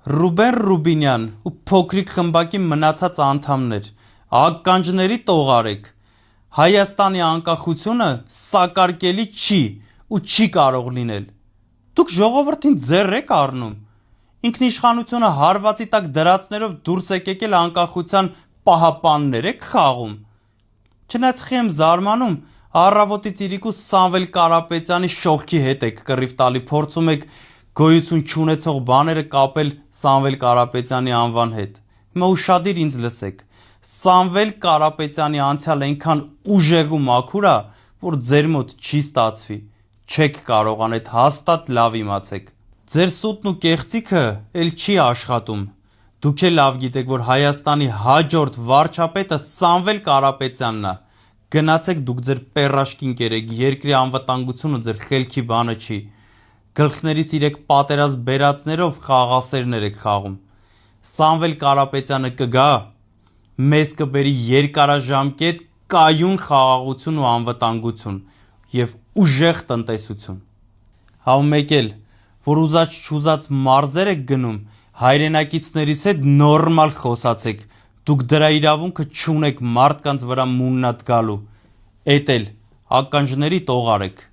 Ռուբեն Ռուբինյան ու փոքրիկ խմբակի մնացած անդամներ, ականջների տողարեք, Հայաստանի անկախությունը սակարկելի չի ու չի կարող լինել։ Դուք ժողովրդին ձեռ եք առնում։ Ինքնիշխանությունը հարվածի տակ դրածներով դուրս եք եկել անկախության պահապաններ եք խաղում։ Չնայած խի եմ զարմանում, առավոտից իրիկուս Սամվել Կարապետյանի շողքի հետ եք կռիվ տալի, փորձում եք գոյություն չունեցող բաները կապել Սամվել Կարապետյանի անվան հետ։ Հիմա ուշադիր ինձ լսեք։ Սամվել Կարապետյանի անցյալ այնքան ուժեղ ու մաքուր է, որ ձեր մոտ չի ստացվի։ Չեք կարողան այդ հաստատ լավ իմացեք։ Ձեր սուտն ու կեղծիքը էլ չի աշխատում։ Դուք էլ լավ գիտեք, որ Հայաստանի հաջորդ վարչապետը Սամվել Կարապետյանն է։ Գնացեք դուք ձեր պերաշկին կերեք, երկրի անվտանգությունը ձեր խելքի բանը չի։ Գլխներից իրեք պատերազմ բերածներով խաղաղասերներ եք խաղում։ Սամվել Կարապետյանը կգա, մեզ կբերի երկարաժամկետ կայուն խաղաղություն ու անվտանգություն և ուժեղ տնտեսություն։ Հավ մեկ էլ, որ ուզած չուզած մարզեր եք գնում, հայրենակիցներիս հետ նորմալ խոսացեք, դուք դրա իրավունքը չունեք մարդկանց վրա մուննատ գալու, էդ էլ ականջների տողարեք։